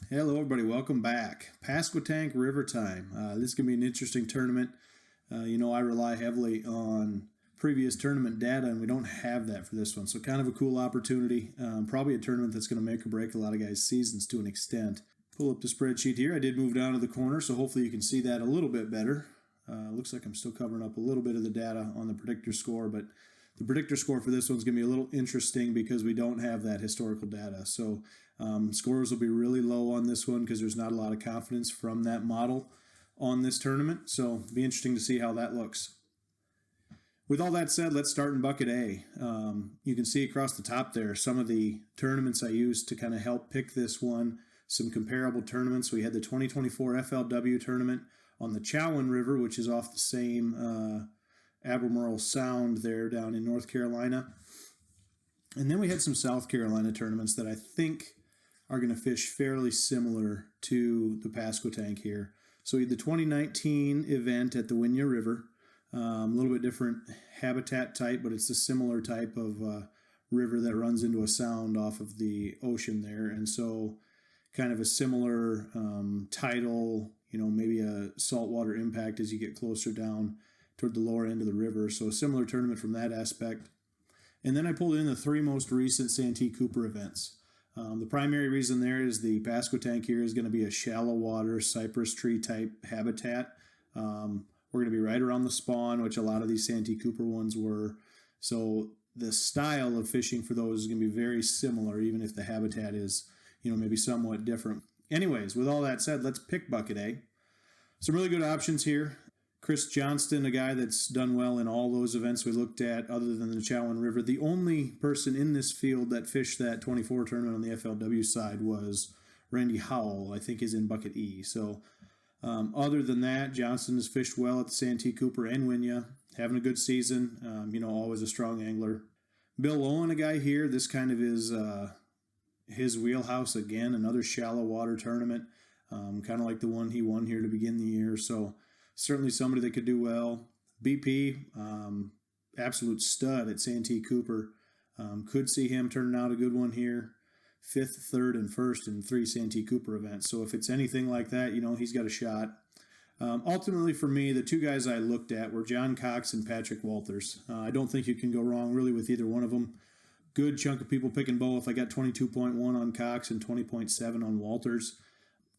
Hello, everybody. Welcome back. Pasquotank River time. This is going to be an interesting tournament. I rely heavily on previous tournament data, and we don't have that for this one. So kind of a cool opportunity. Probably a tournament that's going to make or break a lot of guys' seasons to an extent. Pull up the spreadsheet here. I did move down to the corner, so hopefully you can see that a little bit better. Looks like I'm still covering up a little bit of the data on the predictor score, but the predictor score for this one's going to be a little interesting because we don't have that historical data. So scores will be really low on this one because there's not a lot of confidence from that model on this tournament. So it'll be interesting to see how that looks. With all that said, let's start in bucket A. You can see across the top there some of the tournaments I used to kind of help pick this one, some comparable tournaments. We had the 2024 FLW tournament on the Chowan River, which is off the same Albemarle Sound there down in North Carolina. And then we had some South Carolina tournaments that I think are going to fish fairly similar to the Pasquotank here. So we had the 2019 event at the Winya River. A little bit different habitat type, but it's a similar type of river that runs into a sound off of the ocean there. And so kind of a similar tidal, maybe a saltwater impact as you get closer down toward the lower end of the river. So a similar tournament from that aspect. And then I pulled in the three most recent Santee Cooper events. The primary reason there is the Pasquotank here is going to be a shallow water cypress tree type habitat. We're going to be right around the spawn, which a lot of these Santee Cooper ones were. So the style of fishing for those is going to be very similar, even if the habitat is, maybe somewhat different. Anyways, with all that said, let's pick bucket A. Some really good options here. Chris Johnston, a guy that's done well in all those events we looked at other than the Chowan River. The only person in this field that fished that 24 tournament on the FLW side was Randy Howell, I think is in bucket E. So other than that, Johnston has fished well at the Santee Cooper and Winya, having a good season, always a strong angler. Bill Owen, a guy here, this kind of is his wheelhouse again, another shallow water tournament, kind of like the one he won here to begin the year. So certainly somebody that could do well. BP, absolute stud at Santee Cooper. Could see him turning out a good one here. 5th, 3rd, and 1st in 3 Santee Cooper events. So if it's anything like that, he's got a shot. Ultimately, for me, the two guys I looked at were John Cox and Patrick Walters. I don't think you can go wrong really with either one of them. Good chunk of people picking both. I got 22.1 on Cox and 20.7 on Walters.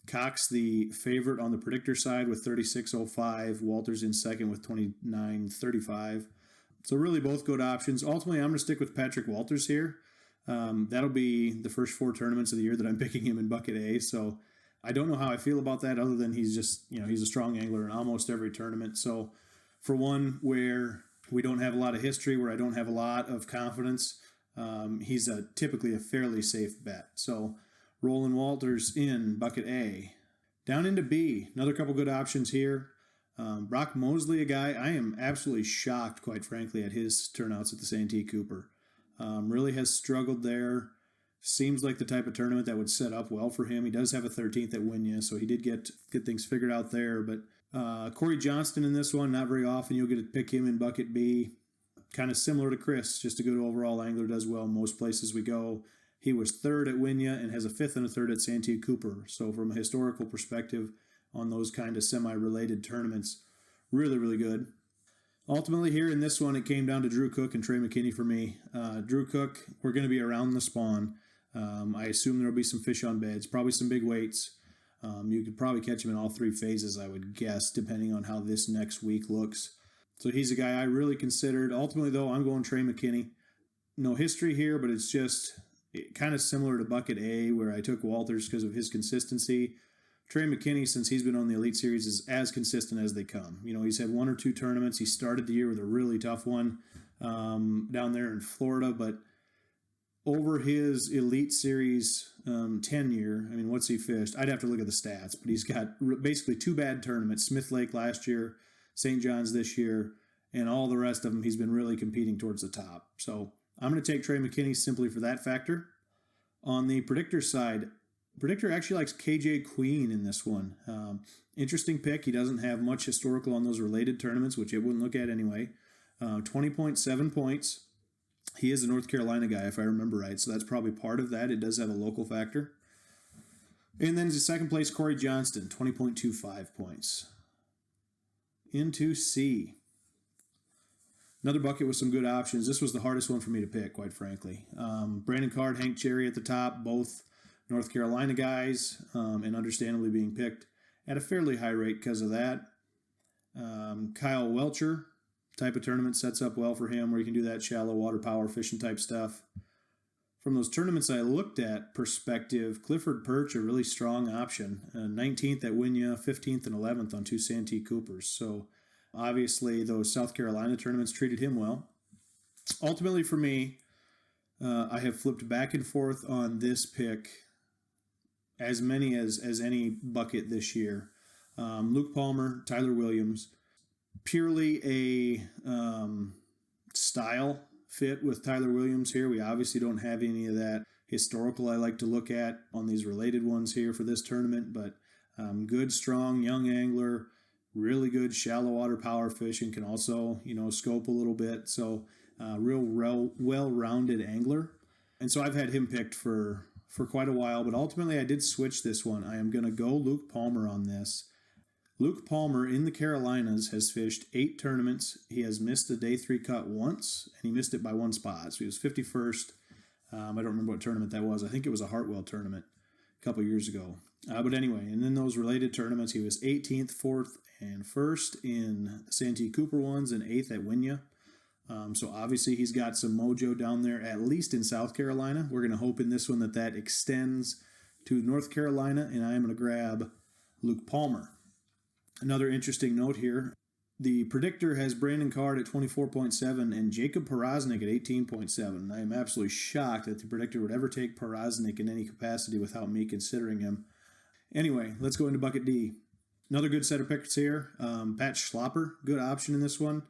Cox, the favorite on the predictor side with 36.05. Walters in second with 29.35. So really both good options. Ultimately, I'm going to stick with Patrick Walters here. That'll be the first 4 tournaments of the year that I'm picking him in bucket A. So I don't know how I feel about that other than he's just, he's a strong angler in almost every tournament. So for one where we don't have a lot of history, where I don't have a lot of confidence, he's typically a fairly safe bet. So Roland Walters in bucket A. Down into B, another couple good options here. Brock Mosley, a guy I am absolutely shocked, quite frankly, at his turnouts at the Santee Cooper. Really has struggled there. Seems like the type of tournament that would set up well for him. He does have a 13th at Winya, so he did get things figured out there. But Corey Johnston in this one, not very often you'll get to pick him in bucket B. Kind of similar to Chris, just a good overall angler, does well most places we go. He was 3rd at Winya and has a 5th and a 3rd at Santee Cooper. So from a historical perspective on those kind of semi-related tournaments, really, really good. Ultimately here in this one, it came down to Drew Cook and Trey McKinney for me. Drew Cook, we're going to be around the spawn. I assume there will be some fish on beds, probably some big weights. You could probably catch him in all 3 phases, I would guess, depending on how this next week looks. So he's a guy I really considered. Ultimately, though, I'm going Trey McKinney. No history here, but it's just kind of similar to bucket A, where I took Walters because of his consistency. Trey McKinney, since he's been on the Elite Series, is as consistent as they come. He's had 1 or 2 tournaments. He started the year with a really tough one down there in Florida, but over his Elite Series tenure, what's he fished? I'd have to look at the stats, but he's got basically 2 bad tournaments, Smith Lake last year, St. John's this year, and all the rest of them, he's been really competing towards the top. So I'm going to take Trey McKinney simply for that factor. On the predictor side, predictor actually likes KJ Queen in this one. Interesting pick. He doesn't have much historical on those related tournaments, which it wouldn't look at anyway. 20.7 points. He is a North Carolina guy, if I remember right, so that's probably part of that. It does have a local factor. And then the second place, Corey Johnston, 20.25 points. Into C. Another bucket with some good options. This was the hardest one for me to pick, quite frankly. Brandon Card, Hank Cherry at the top, both North Carolina guys, and understandably being picked at a fairly high rate because of that. Kyle Welcher, type of tournament sets up well for him where you can do that shallow water power fishing type stuff. From those tournaments I looked at perspective, Clifford Perch, a really strong option. 19th at Winya, 15th and 11th on two Santee Coopers. So obviously those South Carolina tournaments treated him well. Ultimately for me, I have flipped back and forth on this pick as many as any bucket this year. Luke Palmer, Tyler Williams, purely a style fit with Tyler Williams here. We obviously don't have any of that historical I like to look at on these related ones here for this tournament, but good, strong, young angler, really good shallow water power fishing, can also, scope a little bit. So real well-rounded angler. And so I've had him picked for quite a while, but ultimately I did switch this one. I am going to go Luke Palmer on this. Luke Palmer in the Carolinas has fished 8 tournaments. He has missed the day 3 cut once, and he missed it by 1 spot. So he was 51st. I don't remember what tournament that was. I think it was a Hartwell tournament a couple years ago. But anyway, and in those related tournaments, he was 18th, 4th, and 1st in Santee Cooper ones and 8th at Winya. So obviously he's got some mojo down there, at least in South Carolina. We're going to hope in this one that extends to North Carolina, and I am going to grab Luke Palmer. Another interesting note here, the predictor has Brandon Card at 24.7 and Jacob Porosnik at 18.7. I am absolutely shocked that the predictor would ever take Porosnik in any capacity without me considering him. Anyway, let's go into bucket D. Another good set of picks here. Pat Schlopper, good option in this one.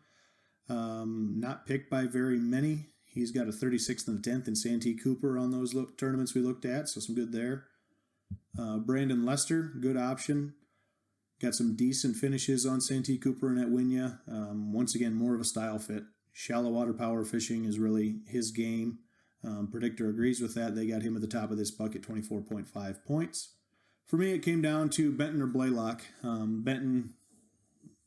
Not picked by very many. He's got a 36th and a 10th in Santee Cooper on those tournaments we looked at, so some good there. Brandon Lester, good option. Got some decent finishes on Santee Cooper and at Winya. Once again, more of a style fit. Shallow water power fishing is really his game. Predictor agrees with that. They got him at the top of this bucket, 24.5 points. For me, it came down to Benton or Blaylock. Benton,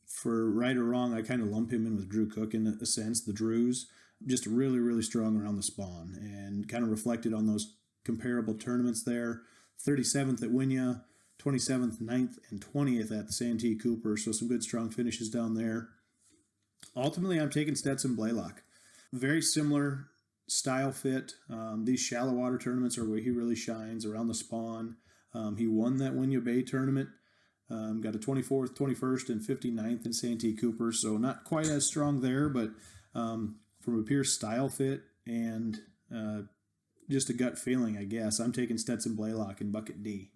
for right or wrong, I kind of lump him in with Drew Cook in a sense. The Drews, just really, really strong around the spawn and kind of reflected on those comparable tournaments there. 37th at Winya, 27th, 9th, and 20th at the Santee Cooper, so some good strong finishes down there. Ultimately, I'm taking Stetson Blaylock. Very similar style fit. These shallow water tournaments are where he really shines around the spawn. He won that Winya Bay tournament. Got a 24th, 21st, and 59th in Santee Cooper, so not quite as strong there, but from a pure style fit and just a gut feeling, I guess, I'm taking Stetson Blaylock in bucket D.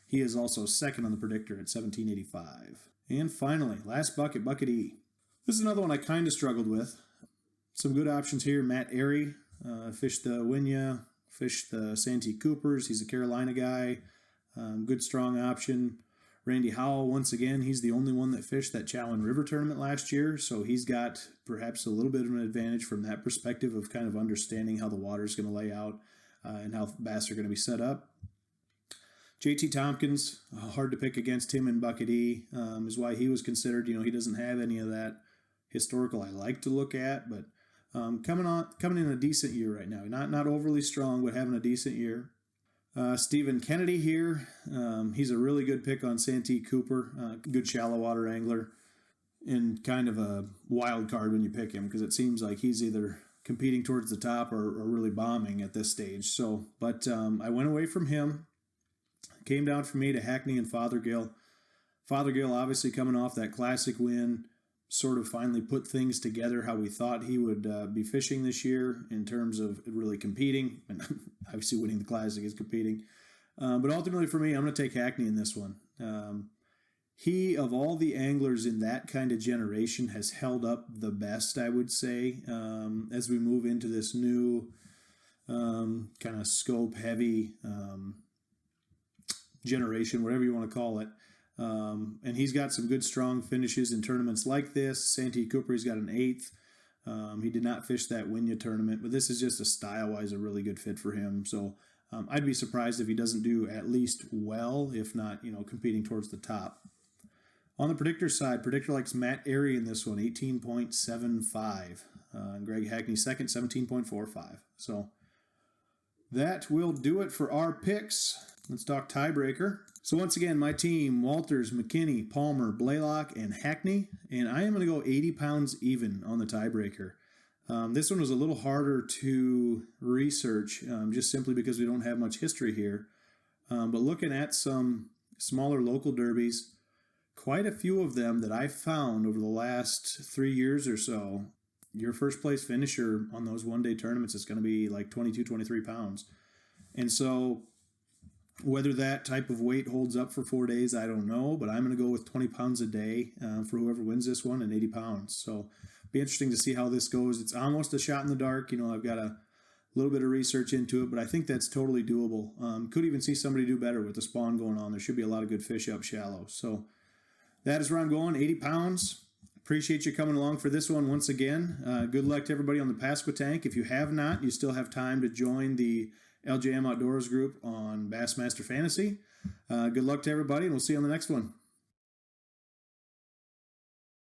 He is also second on the predictor at 1785. And finally, last bucket, bucket E. This is another one I kind of struggled with. Some good options here. Matt Airy fished the Winya, fished the Santee Coopers. He's a Carolina guy. Good strong option. Randy Howell, once again, he's the only one that fished that Chowan River tournament last year, so he's got perhaps a little bit of an advantage from that perspective of kind of understanding how the water is going to lay out and how bass are going to be set up. JT Tompkins, hard to pick against him in bucket E, is why he was considered. He doesn't have any of that historical I like to look at, but coming in a decent year right now. Not overly strong, but having a decent year. Stephen Kennedy here. He's a really good pick on Santee Cooper. Good shallow water angler, and kind of a wild card when you pick him because it seems like he's either competing towards the top or really bombing at this stage. So, but I went away from him. Came down for me to Hackney and Fothergill. Fothergill obviously coming off that classic win, sort of finally put things together how we thought he would be fishing this year in terms of really competing. And obviously winning the classic is competing. But ultimately for me, I'm going to take Hackney in this one. He, of all the anglers in that kind of generation, has held up the best, I would say, as we move into this new kind of scope-heavy generation, whatever you want to call it. And he's got some good, strong finishes in tournaments like this. Santee Cooper, he's got an 8th. He did not fish that Winya tournament, but this is just a style-wise a really good fit for him. So I'd be surprised if he doesn't do at least well, if not, competing towards the top. On the predictor side, predictor likes Matt Airy in this one, 18.75. Greg Hackney second, 17.45. So that will do it for our picks. Let's talk tiebreaker. So once again, my team, Walters, McKinney, Palmer, Blaylock, and Hackney. And I am going to go 80 pounds even on the tiebreaker. This one was a little harder to research, just simply because we don't have much history here. But looking at some smaller local derbies, quite a few of them that I found over the last 3 years or so, your first place finisher on those one-day tournaments is going to be like 22, 23 pounds. And so whether that type of weight holds up for 4 days, I don't know, but I'm going to go with 20 pounds a day for whoever wins this one, and 80 pounds. So be interesting to see how this goes. It's almost a shot in the dark. I've got a little bit of research into it, but I think that's totally doable. Could even see somebody do better with the spawn going on. There should be a lot of good fish up shallow. So that is where I'm going, 80 pounds. Appreciate you coming along for this one once again. Good luck to everybody on the Pasquotank. If you have not, you still have time to join the LJM Outdoors group on Bassmaster Fantasy. Good luck to everybody, and we'll see you on the next one.